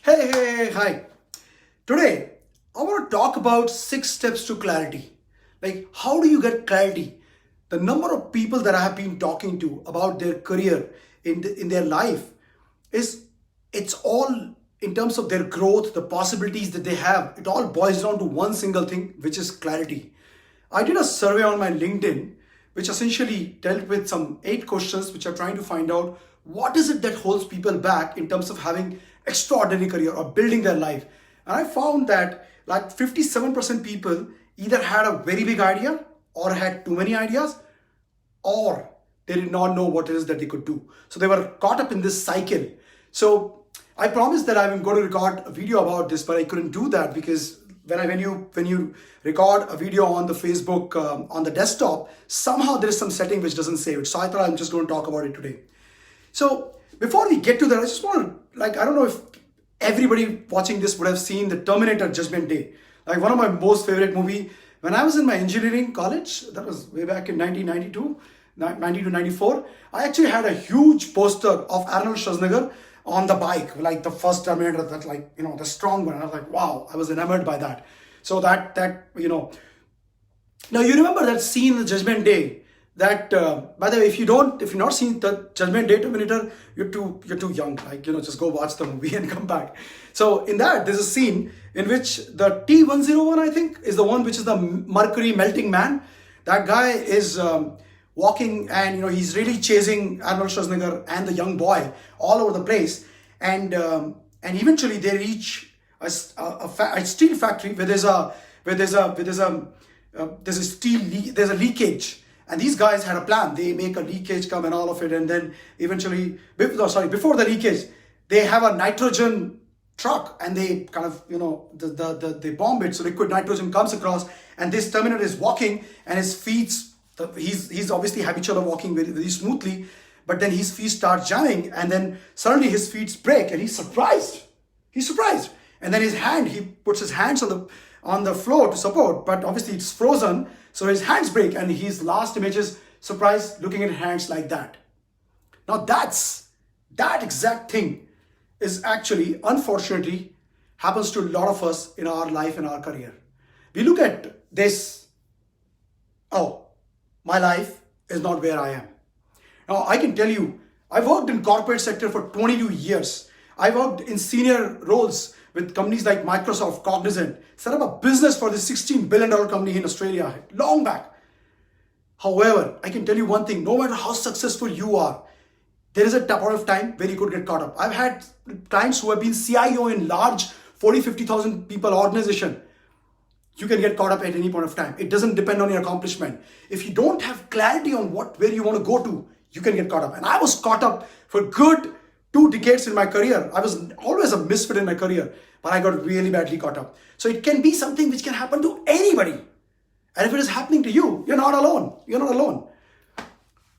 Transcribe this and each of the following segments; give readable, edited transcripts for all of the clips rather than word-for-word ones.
Hi. Today, I want to talk about 6 steps to clarity. Like, how do you get clarity? The number of people that I have been talking to about their career in their life is it's all in terms of their growth, the possibilities that they have. It all boils down to one single thing, which is clarity. I did a survey on my LinkedIn, which essentially dealt with some 8 questions, which are trying to find out what is it that holds people back in terms of having extraordinary career or building their life. And I found that like 57% people either had a very big idea or had too many ideas or they did not know what it is that they could do. So they were caught up in this cycle. So I promised that I'm going to record a video about this, but I couldn't do that because when you record a video on the Facebook on the desktop, somehow there is some setting which doesn't save it. So I thought I'm just going to talk about it today. So before we get to that, I just want to I don't know if everybody watching this would have seen the Terminator Judgment Day, like one of my most favorite movie. When I was in my engineering college, that was way back in 1992, 90 to 94, I actually had a huge poster of Arnold Schwarzenegger on the bike, like the first Terminator, that the strong one. And I was like, wow, I was enamored by that. So now you remember that scene in the Judgment Day. That by the way, if you've not seen the Judgment Day Terminator, you're too young. Just go watch the movie and come back. So in that, there's a scene in which the T-101, I think, is the one which is the mercury melting man. That guy is walking, and he's really chasing Arnold Schwarzenegger and the young boy all over the place, and eventually they reach a steel factory where there's a leakage. And these guys had a plan. They make a leakage come and all of it. And then eventually, before the leakage, they have a nitrogen truck and they kind of, they bomb it. So liquid nitrogen comes across and this Terminator is walking and his feet, he's obviously habitual of walking very, very smoothly. But then his feet start jamming and then suddenly his feet break and he's surprised. And then he puts his hands on the floor to support, but obviously it's frozen. So his hands break and his last image is surprised looking at hands like that. Now that exact thing is actually, unfortunately, happens to a lot of us in our life and our career. We look at this, oh, my life is not where I am. Now I can tell you, I worked in corporate sector for 22 years. I worked in senior roles with companies like Microsoft, Cognizant, set up a business for this $16 billion company in Australia, long back. However, I can tell you one thing, no matter how successful you are, there is a point of time where you could get caught up. I've had clients who have been CIO in large 40, 50,000 people organization. You can get caught up at any point of time. It doesn't depend on your accomplishment. If you don't have clarity on where you want to go to, you can get caught up. And I was caught up for good 2 decades in my career. I was always a misfit in my career, but I got really badly caught up. So it can be something which can happen to anybody. And if it is happening to you, you're not alone.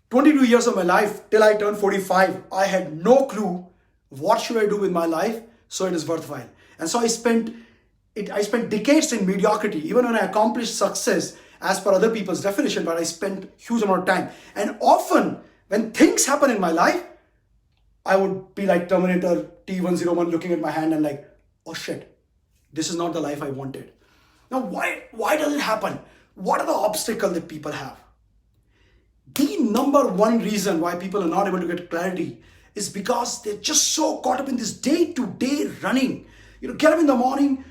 22 years of my life, till I turned 45, I had no clue what should I do with my life so it is worthwhile. And so I spent decades in mediocrity, even when I accomplished success as per other people's definition, but I spent huge amount of time. And often when things happen in my life, I would be like Terminator T-101 looking at my hand and like, oh shit, this is not the life I wanted. Now, why does it happen? What are the obstacles that people have? The number one reason why people are not able to get clarity is because they're just so caught up in this day-to-day running. Get up in the morning,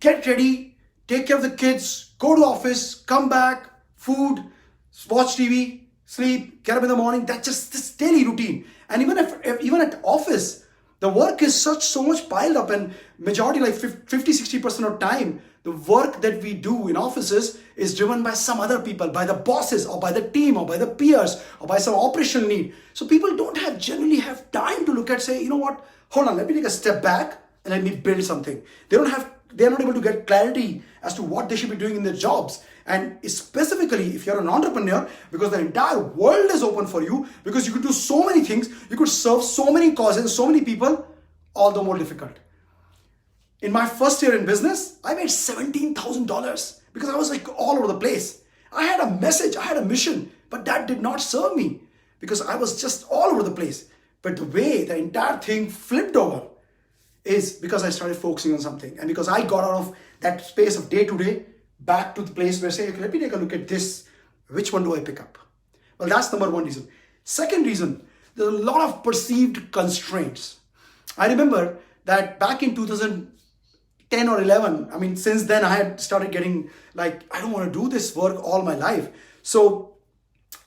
get ready, take care of the kids, go to office, come back, food, watch TV, sleep, get up in the morning. That's just this daily routine. And even at office, the work is so much piled up, and majority, like 50-60% of time, the work that we do in offices is driven by some other people, by the bosses or by the team or by the peers or by some operational need. So people don't generally have time to look at, say, you know what, hold on, let me take a step back and let me build something. They're not able to get clarity as to what they should be doing in their jobs. And specifically, if you're an entrepreneur, because the entire world is open for you, because you could do so many things, you could serve so many causes, so many people, all the more difficult. In my first year in business, I made $17,000 because I was like all over the place. I had a message, I had a mission, but that did not serve me because I was just all over the place. But the way the entire thing flipped over is because I started focusing on something, and because I got out of that space of day to day back to the place where say, okay, let me take a look at this. Which one do I pick up? Well, that's number one reason. Second reason, there's a lot of perceived constraints. I remember that back in 2010 or 11, I mean, since then I had started getting like, I don't want to do this work all my life. So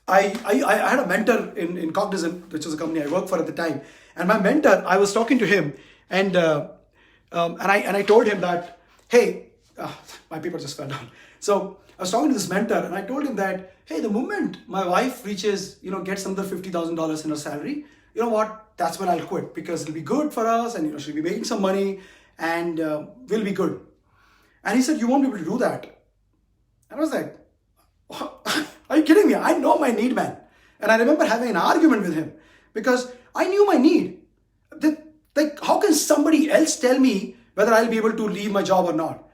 I had a mentor in Cognizant, which was a company I worked for at the time. And my mentor, I was talking to him, and I told him that, hey, my paper just fell down. So I was talking to this mentor, and I told him that, hey, the moment my wife reaches, gets another $50,000 in her salary, you know what? That's when I'll quit, because it'll be good for us, and she'll be making some money, and we'll be good. And he said, you won't be able to do that. And I was like, are you kidding me? I know my need, man. And I remember having an argument with him because I knew my need. Like, how can somebody else tell me whether I'll be able to leave my job or not?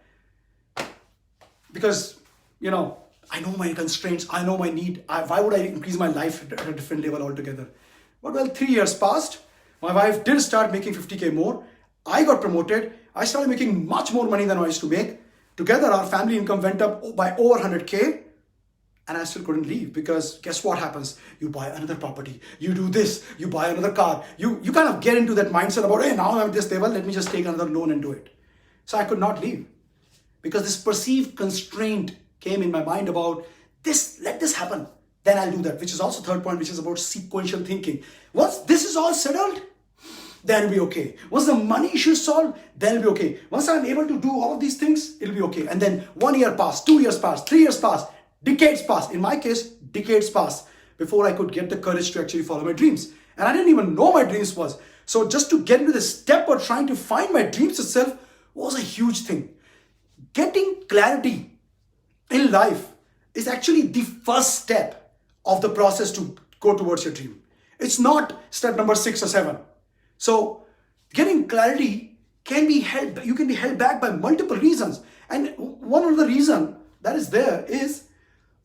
Because, I know my constraints. I know my need. Why would I increase my life at a different level altogether? But well, 3 years passed. My wife did start making 50K more. I got promoted. I started making much more money than I used to make. Together, our family income went up by over 100K. And I still couldn't leave, because guess what happens? You buy another property, you do this, you buy another car. You kind of get into that mindset about, hey, now I'm at this level, let me just take another loan and do it. So I could not leave, because this perceived constraint came in my mind about this, let this happen, then I'll do that, which is also third point, which is about sequential thinking. Once this is all settled, then it'll be okay. Once the money issue is solved, then it'll be okay. Once I'm able to do all of these things, it'll be okay. And then 1 year passed, 2 years passed, 3 years passed, decades passed. In my case, decades passed before I could get the courage to actually follow my dreams. And I didn't even know my dreams was. So just to get into the step of trying to find my dreams itself was a huge thing. Getting clarity in life is actually the first step of the process to go towards your dream. It's not step number 6 or 7. So getting clarity you can be held back by multiple reasons. And one of the reasons that is there is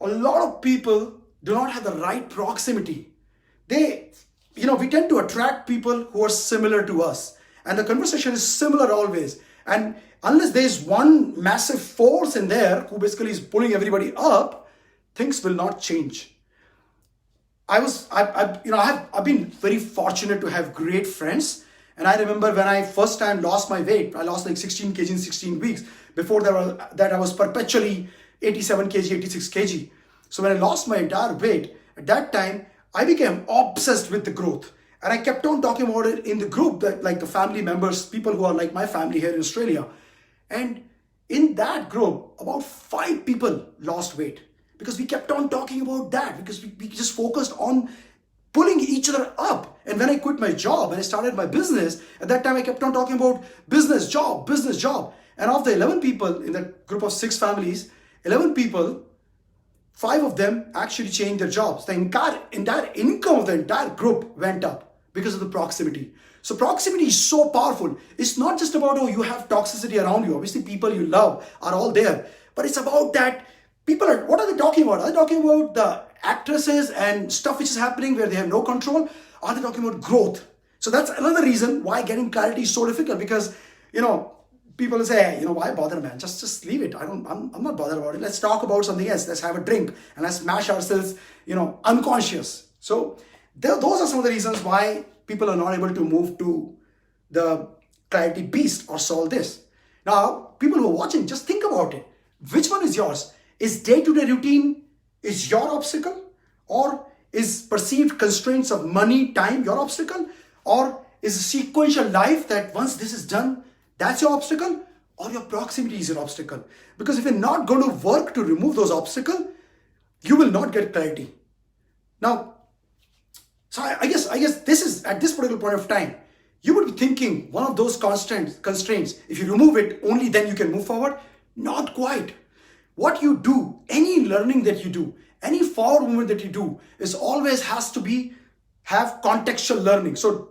a lot of people do not have the right proximity. We tend to attract people who are similar to us. And the conversation is similar always. And unless there's one massive force in there who basically is pulling everybody up, things will not change. I've been very fortunate to have great friends. And I remember when I first time lost my weight, I lost like 16 kg in 16 weeks. Before that, I was perpetually 87 kg, 86 kg. So when I lost my entire weight, at that time, I became obsessed with the growth. And I kept on talking about it in the group, that like the family members, people who are like my family here in Australia. And in that group, about 5 people lost weight, because we kept on talking about that, because we just focused on pulling each other up. And when I quit my job and I started my business, at that time I kept on talking about business, job. And of the 11 people in that group of 6 families, 11 people, 5 of them actually changed their jobs. The entire income of the entire group went up because of the proximity. So proximity is so powerful. It's not just about, you have toxicity around you. Obviously, people you love are all there. But it's about that what are they talking about? Are they talking about the actresses and stuff which is happening where they have no control? Are they talking about growth? So that's another reason why getting clarity is so difficult, because, people say, hey, why bother, man? Just leave it. I'm not bothered about it. Let's talk about something else. Let's have a drink and let's smash ourselves, unconscious. So those are some of the reasons why people are not able to move to the clarity beast or solve this. Now, people who are watching, just think about it. Which one is yours? Is day-to-day routine is your obstacle? Or is perceived constraints of money, time your obstacle? Or is a sequential life that once this is done, that's your obstacle? Or your proximity is your obstacle? Because if you're not going to work to remove those obstacles, you will not get clarity. Now, so I guess this is, at this particular point of time, you would be thinking one of those constraints, if you remove it, only then you can move forward. Not quite. What you do, any learning that you do, any forward movement that you do, is always has to have contextual learning. So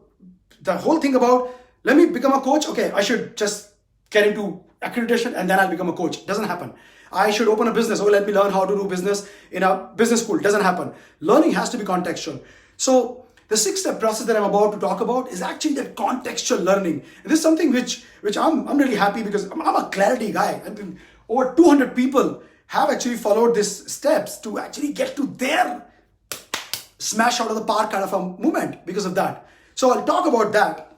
the whole thing about, let me become a coach, okay, I should just get into accreditation and then I'll become a coach. Doesn't happen. I should open a business, let me learn how to do business in a business school. Doesn't happen. Learning has to be contextual. So The 6-step process that I'm about to talk about is actually that contextual learning. And this is something which I'm really happy because I'm a clarity guy. I mean, over 200 people have actually followed these steps to actually get to their smash out of the park kind of a moment because of that. So I'll talk about that.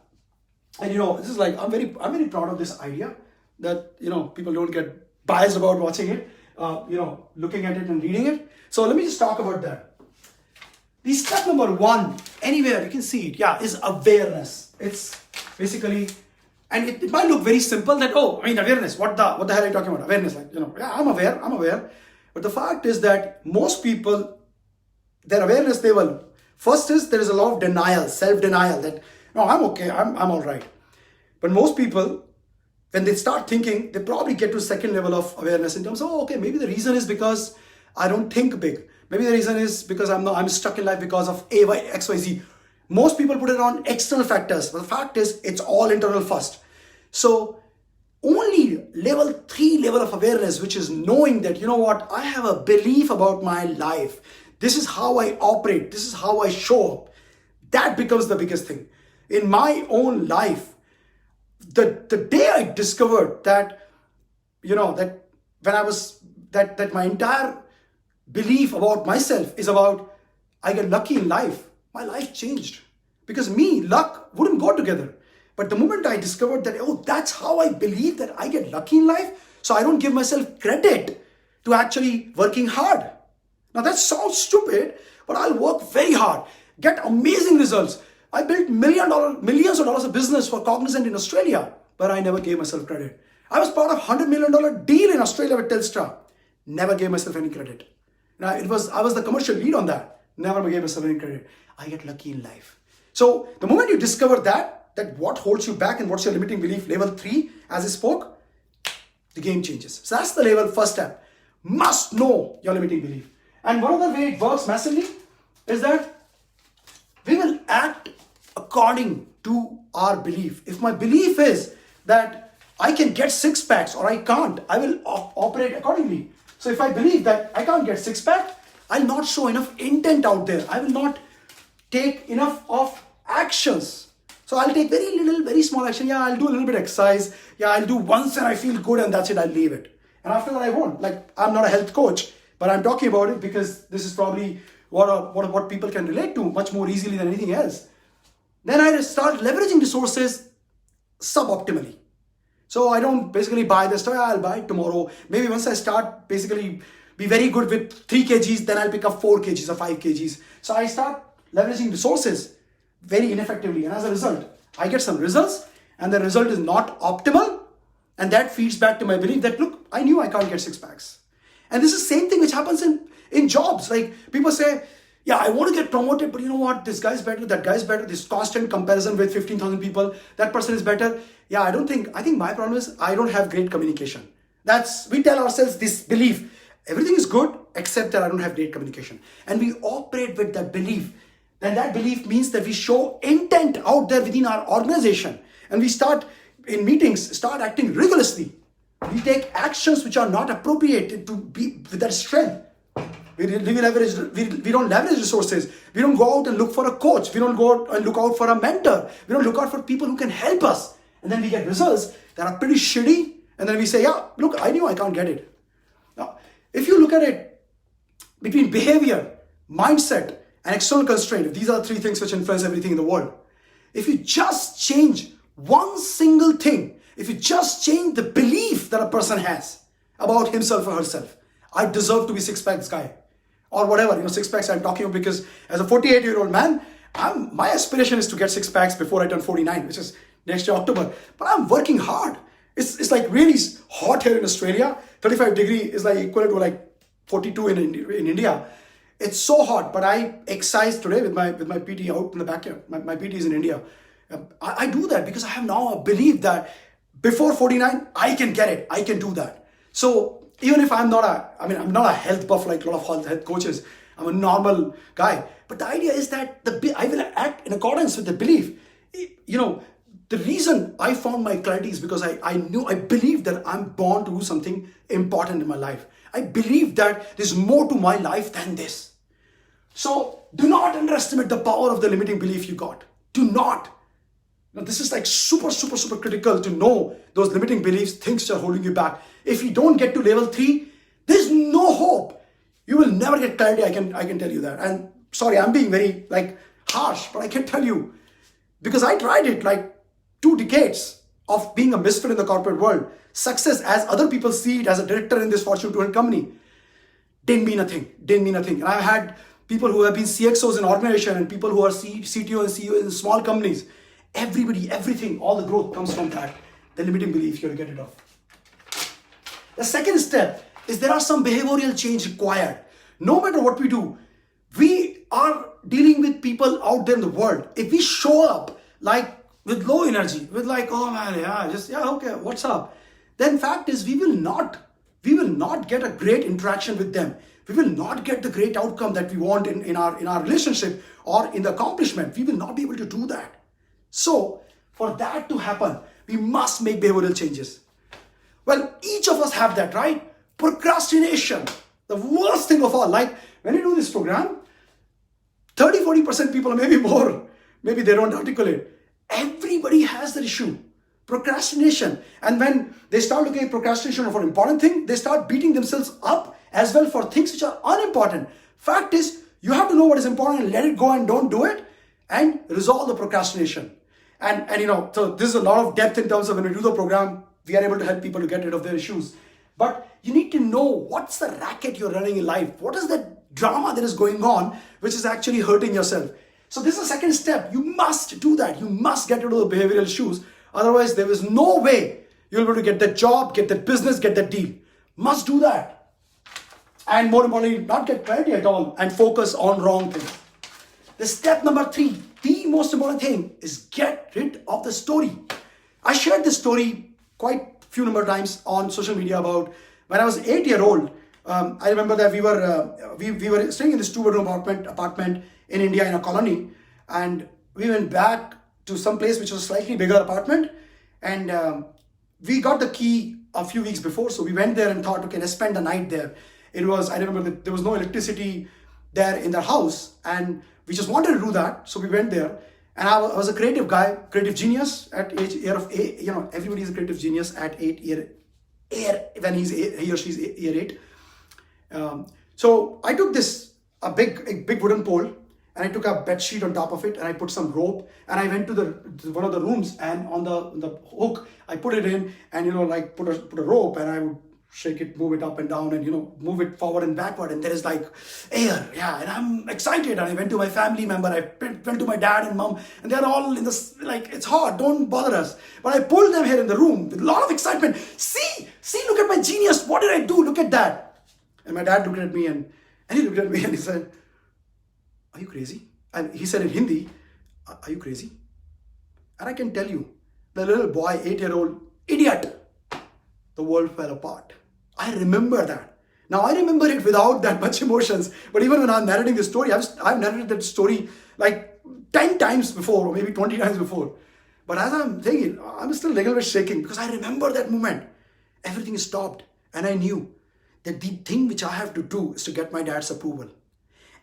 And this is like, I'm very proud of this idea that, people don't get biased about watching it, looking at it and reading it. So let me just talk about that. The step number 1, anywhere you can see it, is awareness. It's basically, and it might look very simple that, awareness, what the hell are you talking about? Awareness, I'm aware. But the fact is that most people, their awareness level, first is there is a lot of denial, self-denial that, no, I'm okay, I'm all right. But most people, when they start thinking, they probably get to a second level of awareness in terms of, maybe the reason is because I don't think big. Maybe the reason is because I'm stuck in life because of A, Y, X, Y, Z. Most people put it on external factors, but the fact is it's all internal first. So only level 3 level of awareness, which is knowing that, I have a belief about my life. This is how I operate. This is how I show up. That becomes the biggest thing. In my own life, the day I discovered that, that when I was, that my entire belief about myself is about I get lucky in life, my life changed. Because luck wouldn't go together. But the moment I discovered that, that's how I believe that I get lucky in life, so I don't give myself credit to actually working hard. Now that sounds stupid, but I'll work very hard, get amazing results. I built millions of dollars of business for Cognizant in Australia, but I never gave myself credit. I was part of $100 million deal in Australia with Telstra. Never gave myself any credit. Now, I was the commercial lead on that. Never gave myself any credit. I get lucky in life. So the moment you discover that what holds you back and what's your limiting belief, level 3, as I spoke, the game changes. So that's the first step. Must know your limiting belief. And one other way it works massively is that we will act according to our belief. If my belief is that I can get 6-packs or I can't, I will operate accordingly. So if I believe that I can't get 6-pack, I'll not show enough intent out there. I will not take enough of actions. So I'll take very little, very small action. Yeah, I'll do a little bit of exercise. Yeah, I'll do once and I feel good and that's it, I'll leave it. And after that I won't. I'm not a health coach, but I'm talking about it because this is probably what people can relate to much more easily than anything else. Then I start leveraging resources suboptimally. So I don't basically buy this stuff, I'll buy it tomorrow. Maybe once I start basically be very good with 3 kgs, then I'll pick up 4 kgs or 5 kgs. So I start leveraging resources very ineffectively. And as a result, I get some results and the result is not optimal. And that feeds back to my belief that, look, I knew I can't get 6-packs. And this is the same thing which happens in jobs. Like people say, yeah, I want to get promoted, but you know what? This guy's better, that guy's better. This constant comparison with 15,000 people, that person is better. Yeah, I think my problem is I don't have great communication. We tell ourselves this belief. Everything is good except that I don't have great communication. And we operate with that belief. Then that belief means that we show intent out there within our organization. And we start in meetings, start acting rigorously. We take actions which are not appropriate to be with that strength. We don't leverage resources. We don't go out and look for a coach. We don't go out and look out for a mentor. We don't look out for people who can help us. And then we get results that are pretty shitty. And then we say, yeah, look, I knew I can't get it. Now, if you look at it between behavior, mindset, and external constraint, if these are the 3 things which influence everything in the world, if you just change one single thing, if you just change the belief that a person has about himself or herself, I deserve to be 6-packs guy. Or whatever, 6-packs I'm talking about, because as a 48-year-old man, my aspiration is to get 6-packs before I turn 49, which is next year October. But I'm working hard. It's like really hot here in Australia. 35 degree is like equivalent to like 42 in India. It's so hot, but I exercise today with my PT out in the backyard. My PT is in India. I do that because I have now a belief that before 49, I can get it. I can do that. So even if I'm not a health buff like a lot of health coaches. I'm a normal guy. But the idea is that I will act in accordance with the belief. The reason I found my clarity is because I believe that I'm born to do something important in my life. I believe that there's more to my life than this. So do not underestimate the power of the limiting belief you got. Do not. Now, this is like super critical to know those limiting beliefs, things that are holding you back. If you don't get to level 3, there's no hope. You will never get clarity. I can tell you that. And sorry, I'm being very like harsh, but I can tell you because I tried it like 2 decades of being a misfit in the corporate world. Success, as other people see it, as a director in this Fortune 200 company, didn't mean nothing. Didn't mean nothing. And I've had people who have been CXOs in organization and people who are CTO and CEO in small companies. Everybody, everything, all the growth comes from that. The limiting belief, you have to get it off. The second step is there are some behavioral change required. No matter what we do, we are dealing with people out there in the world. If we show up like with low energy, with like, oh man, okay, what's up? Then fact is we will not get a great interaction with them. We will not get the great outcome that we want in our relationship or in the accomplishment. We will not be able to do that. So for that to happen, we must make behavioral changes. Well, each of us have that, right? Procrastination, the worst thing of all. Like when you do this program, 30-40% people, or maybe more, maybe they don't articulate. Everybody has that issue, procrastination. And when they start looking at procrastination for an important thing, they start beating themselves up as well for things which are unimportant. Fact is, you have to know what is important and let it go and don't do it and resolve the procrastination. And so this is a lot of depth in terms of when we do the program, we are able to help people to get rid of their issues. But you need to know what's the racket you're running in life. What is that drama that is going on which is actually hurting yourself? So this is the second step. You must do that. You must get rid of the behavioral issues. Otherwise, there is no way you'll be able to get that job, get that business, get that deal. Must do that. And more importantly, not get clarity at all and focus on wrong things. The step number 3, the most important thing is get rid of the story. I shared this story quite a few number of times on social media about when I was 8-year-old. I remember that we were staying in this 2-bedroom apartment in India in a colony, and we went back to some place which was a slightly bigger apartment, and we got the key a few weeks before, so we went there and thought, okay, let's spend the night there. I remember that there was no electricity there in the house, and we just wanted to do that, so we went there. And I was a creative guy, creative genius at year of 8. Everybody is a creative genius at 8 when he or she's year 8. So I took a big wooden pole, and I took a bed sheet on top of it, and I put some rope, and I went to one of the rooms, and on the hook I put it in, and put a rope, and I would shake it, move it up and down, and move it forward and backward, and there is like air, and I'm excited. And I went to my family member, I went to my dad and mom, and they're all in this, like, it's hot, don't bother us. But I pulled them here in the room with a lot of excitement. See, look at my genius, what did I do, look at that. And my dad looked at me, and he looked at me and he said, are you crazy? And he said in Hindi, are you crazy? And I can tell you, the little boy, 8-year-old idiot, the world fell apart. I remember that. Now I remember it without that much emotions, but even when I'm narrating this story, I've narrated that story like 10 times before, or maybe 20 times before. But as I'm saying it, I'm still a little bit shaking because I remember that moment. Everything stopped, and I knew that the thing which I have to do is to get my dad's approval.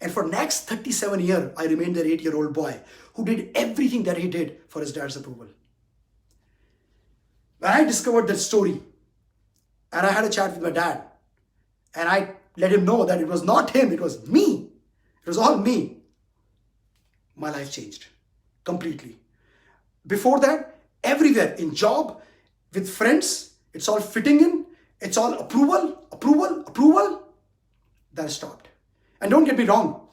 And for next 37 years, I remained that 8-year-old boy who did everything that he did for his dad's approval. When I discovered that story, and I had a chat with my dad, and I let him know that it was not him, it was me. It was all me. My life changed completely. Before that, everywhere, in job, with friends, it's all fitting in, it's all approval. That stopped. And don't get me wrong,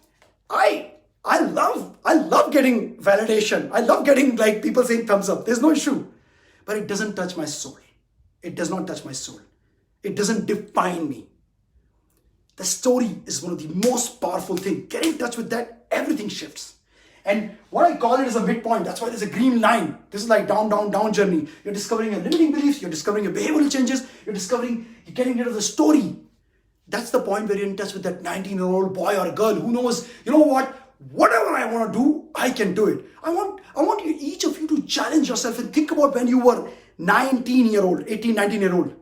I love getting validation. I love getting like people saying thumbs up. There's no issue. But it doesn't touch my soul. It does not touch my soul. It doesn't define me. The story is one of the most powerful things. Get in touch with that, everything shifts. And what I call it is a midpoint. That's why there's a green line. This is like down journey. You're discovering your limiting beliefs. You're discovering your behavioral changes. You're getting rid of the story. That's the point where you're in touch with that 19-year-old boy or girl who knows, you know what? Whatever I want to do, I can do it. I want you, each of you, to challenge yourself and think about when you were 19-year-old, 18, 19-year-old.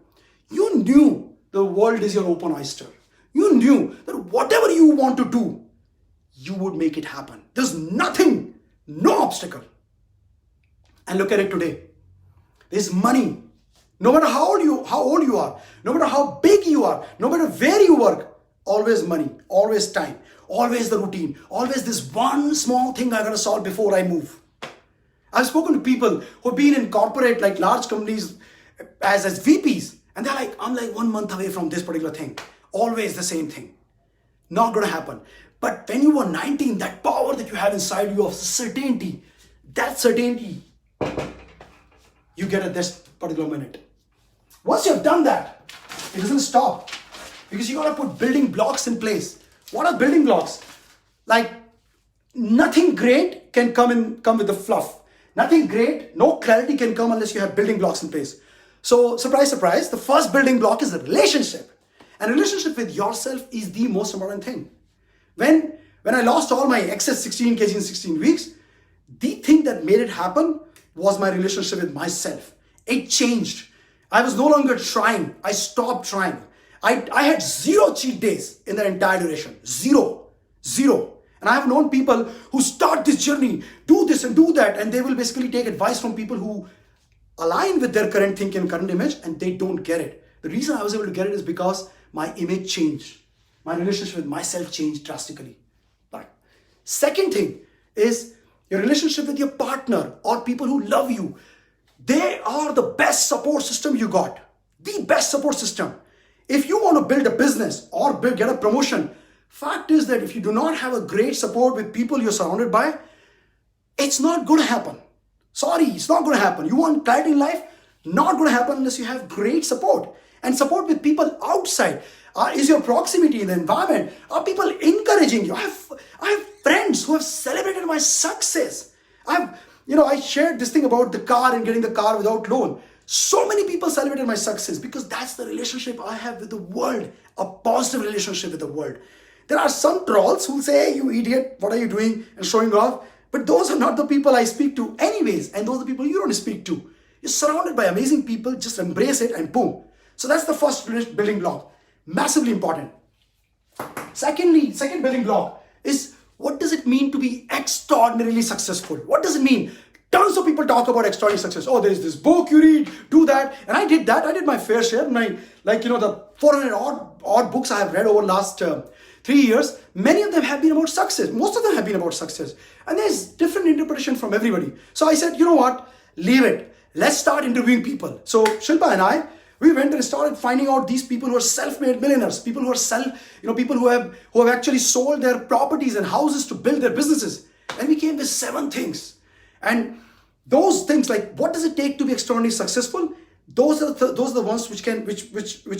You knew the world is your open oyster. You knew that whatever you want to do, you would make it happen. There's nothing, no obstacle. And look at it today. There's money. No matter how old you are, no matter how big you are, no matter where you work, always money, always time, always the routine, always this one small thing I gotta solve before I move. I've spoken to people who've been in corporate, like large companies as VPs, and they're like, I'm like 1 month away from this particular thing. Always the same thing. Not gonna happen. But when you were 19, that power that you have inside you of certainty, that certainty, you get at this particular minute. Once you've done that, it doesn't stop. Because you gotta put building blocks in place. What are building blocks? Like, nothing great can come with the fluff. Nothing great, no clarity can come unless you have building blocks in place. So, surprise, surprise, the first building block is a relationship. And relationship with yourself is the most important thing. When I lost all my excess 16 kg in 16 weeks, the thing that made it happen was my relationship with myself. It changed. I was no longer trying. I stopped trying. I had 0 cheat days in the entire duration. Zero. And I have known people who start this journey, do this and do that, and they will basically take advice from people who align with their current thinking and current image, and they don't get it. The reason I was able to get it is because my image changed. My relationship with myself changed drastically. Right. Second thing is your relationship with your partner or people who love you. They are the best support system you got. The best support system. If you want to build a business or get a promotion, fact is that if you do not have a great support with people you're surrounded by, it's not going to happen. Sorry, it's not going to happen. You want clarity in life? Not going to happen unless you have great support. And support with people outside. Is your proximity in the environment? Are people encouraging you? I have friends who have celebrated my success. I shared this thing about the car and getting the car without loan. So many people celebrated my success because that's the relationship I have with the world, a positive relationship with the world. There are some trolls who say, hey, you idiot, what are you doing and showing off? But those are not the people I speak to anyways, and those are the people you don't speak to. You're surrounded by amazing people, just embrace it and boom. So that's the first building block, massively important. Second building block is, what does it mean to be extraordinarily successful? What does it mean? Tons of people talk about extraordinary success. Oh, there's this book you read, do that. And I did that. I did my fair share. The 400 odd books I have read over the last 3 years, many of them have been about success. Most of them have been about success. And there's different interpretation from everybody. So I said, you know what? Leave it. Let's start interviewing people. So Shilpa and I, we went and started finding out these people who are self-made millionaires, people who are people who have actually sold their properties and houses to build their businesses. And we came with 7 things. And those things, like what does it take to be extraordinarily successful? Those are the ones which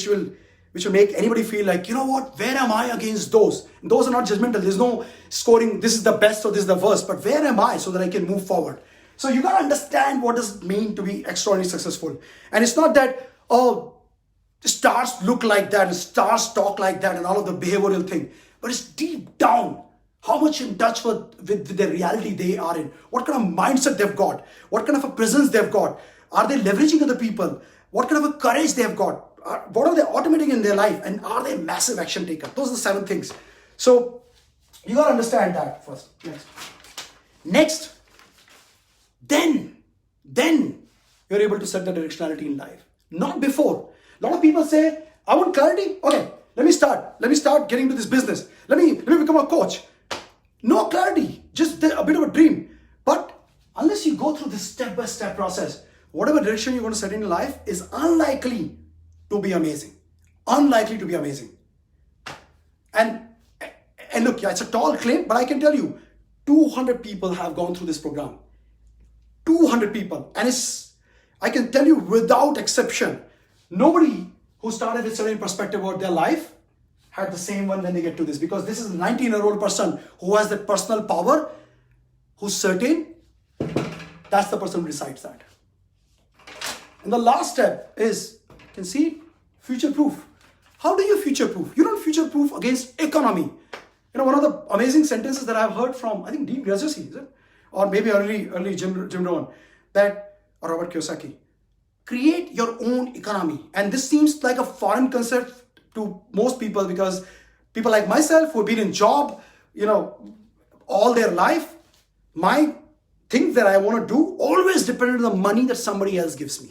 will make anybody feel like, you know what, where am I against those? And those are not judgmental. There's no scoring, this is the best or this is the worst, but where am I so that I can move forward? So you got to understand what does it mean to be extraordinarily successful. And it's not that, oh, stars look like that and stars talk like that and all of the behavioral thing, but it's deep down. How much in touch with the reality they are in? What kind of mindset they've got? What kind of a presence they've got? Are they leveraging other people? What kind of a courage they've got? What are they automating in their life? And are they massive action takers? Those are the 7 things. So you got to understand that first. Next. Then you're able to set the directionality in life. Not before. A lot of people say, I want clarity. Okay, let me start getting into this business. Let me become a coach. No clarity, just a bit of a dream. But unless you go through this step-by-step process, whatever direction you're going to set in your life is unlikely to be amazing. Unlikely to be amazing. And look, yeah, it's a tall claim, but I can tell you, 200 people have gone through this program. 200 people. And I can tell you without exception, nobody who started with certain perspective about their life had the same one when they get to this, because this is a 19-year-old person who has that personal power, who's certain. That's the person who decides that. And the last step is, you can see, future-proof. How do you future-proof? You don't future-proof against economy. One of the amazing sentences that I've heard from, I think Dean Graziosi, is it? Or maybe early Jim Rohn, or Robert Kiyosaki. Create your own economy. And this seems like a foreign concept to most people, because people like myself who have been in job, all their life, my things that I want to do always depended on the money that somebody else gives me.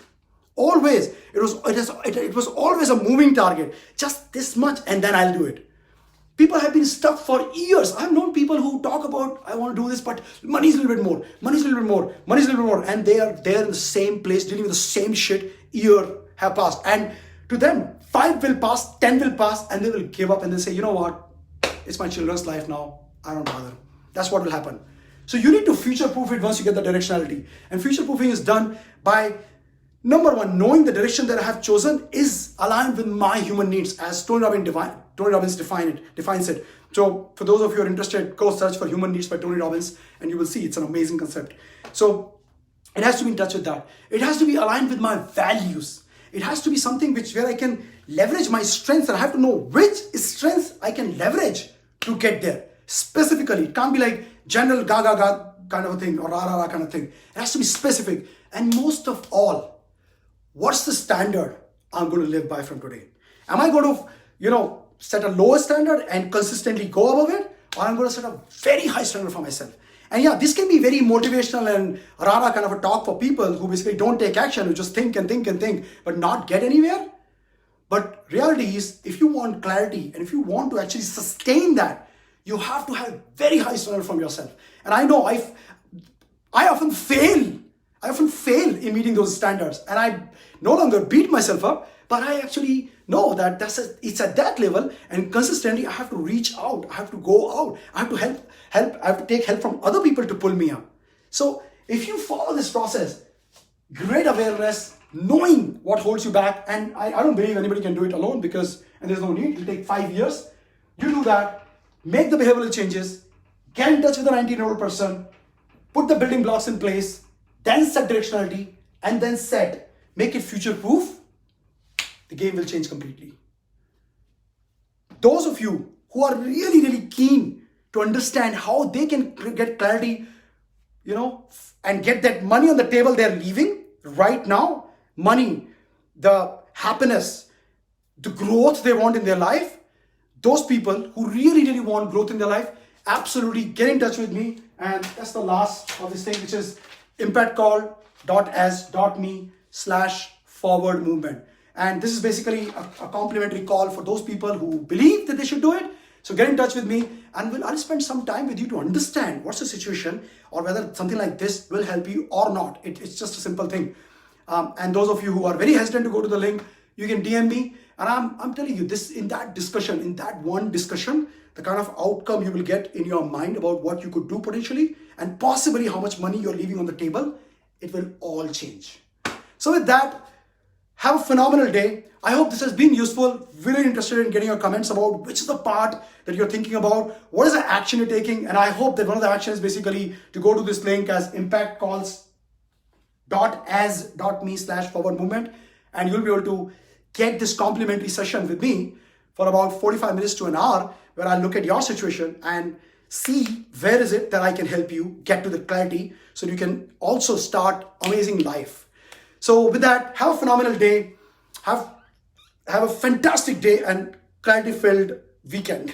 Always. It was always a moving target. Just this much and then I'll do it. People have been stuck for years. I've known people who talk about, I want to do this, but money's a little bit more, money's a little bit more, money's a little bit more. And they are there in the same place, dealing with the same shit. Year have passed. And to them, 5 will pass, 10 will pass, and they will give up and they say, you know what? It's my children's life now. I don't bother. That's what will happen. So you need to future-proof it once you get the directionality. And future-proofing is done by, number one, knowing the direction that I have chosen is aligned with my human needs, as Tony Robbins defines it. So for those of you who are interested, go search for Human Needs by Tony Robbins and you will see it's an amazing concept. So it has to be in touch with that. It has to be aligned with my values. It has to be something where I can leverage my strengths, and I have to know which strengths I can leverage to get there. Specifically, it can't be like general ga kind of a thing or ra kind of thing. It has to be specific. And most of all, what's the standard I'm going to live by from today? Am I going to, set a lower standard and consistently go above it? Or I'm going to set a very high standard for myself? And yeah, this can be very motivational and rara kind of a talk for people who basically don't take action, who just think and think and think, but not get anywhere. But reality is, if you want clarity and if you want to actually sustain that, you have to have very high standard from yourself. And I know I often fail. I often fail in meeting those standards, and I no longer beat myself up, but I actually know that it's at that level, and consistently I have to reach out. I have to go out. I have to help. I have to take help from other people to pull me up. So if you follow this process, great awareness, knowing what holds you back, and I don't believe anybody can do it alone and there's no need. It'll take 5 years. You do that, make the behavioral changes, get in touch with the 19-year-old person, put the building blocks in place, then set directionality, and then make it future-proof, the game will change completely. Those of you who are really, really keen to understand how they can get clarity, and get that money on the table they're leaving right now, money, the happiness, the growth they want in their life, those people who really, really want growth in their life, absolutely get in touch with me. And that's the last of this thing, which is impactcall.me/forward movement. And this is basically a complimentary call for those people who believe that they should do it. So get in touch with me, and I'll spend some time with you to understand what's the situation, or whether something like this will help you or not. It's just a simple thing. And those of you who are very hesitant to go to the link, you can DM me. And I'm telling you, in that one discussion, the kind of outcome you will get in your mind about what you could do potentially, and possibly how much money you're leaving on the table, it will all change. So with that, have a phenomenal day. I hope this has been useful. Really interested in getting your comments about which is the part that you're thinking about, what is the action you're taking, and I hope that one of the actions is basically to go to this link as impactcalls.me/forward movement, and you'll be able to get this complimentary session with me for about 45 minutes to an hour, where I'll look at your situation and see where is it that I can help you get to the clarity so you can also start amazing life. So with that, have a phenomenal day. Have a fantastic day and clarity-filled weekend.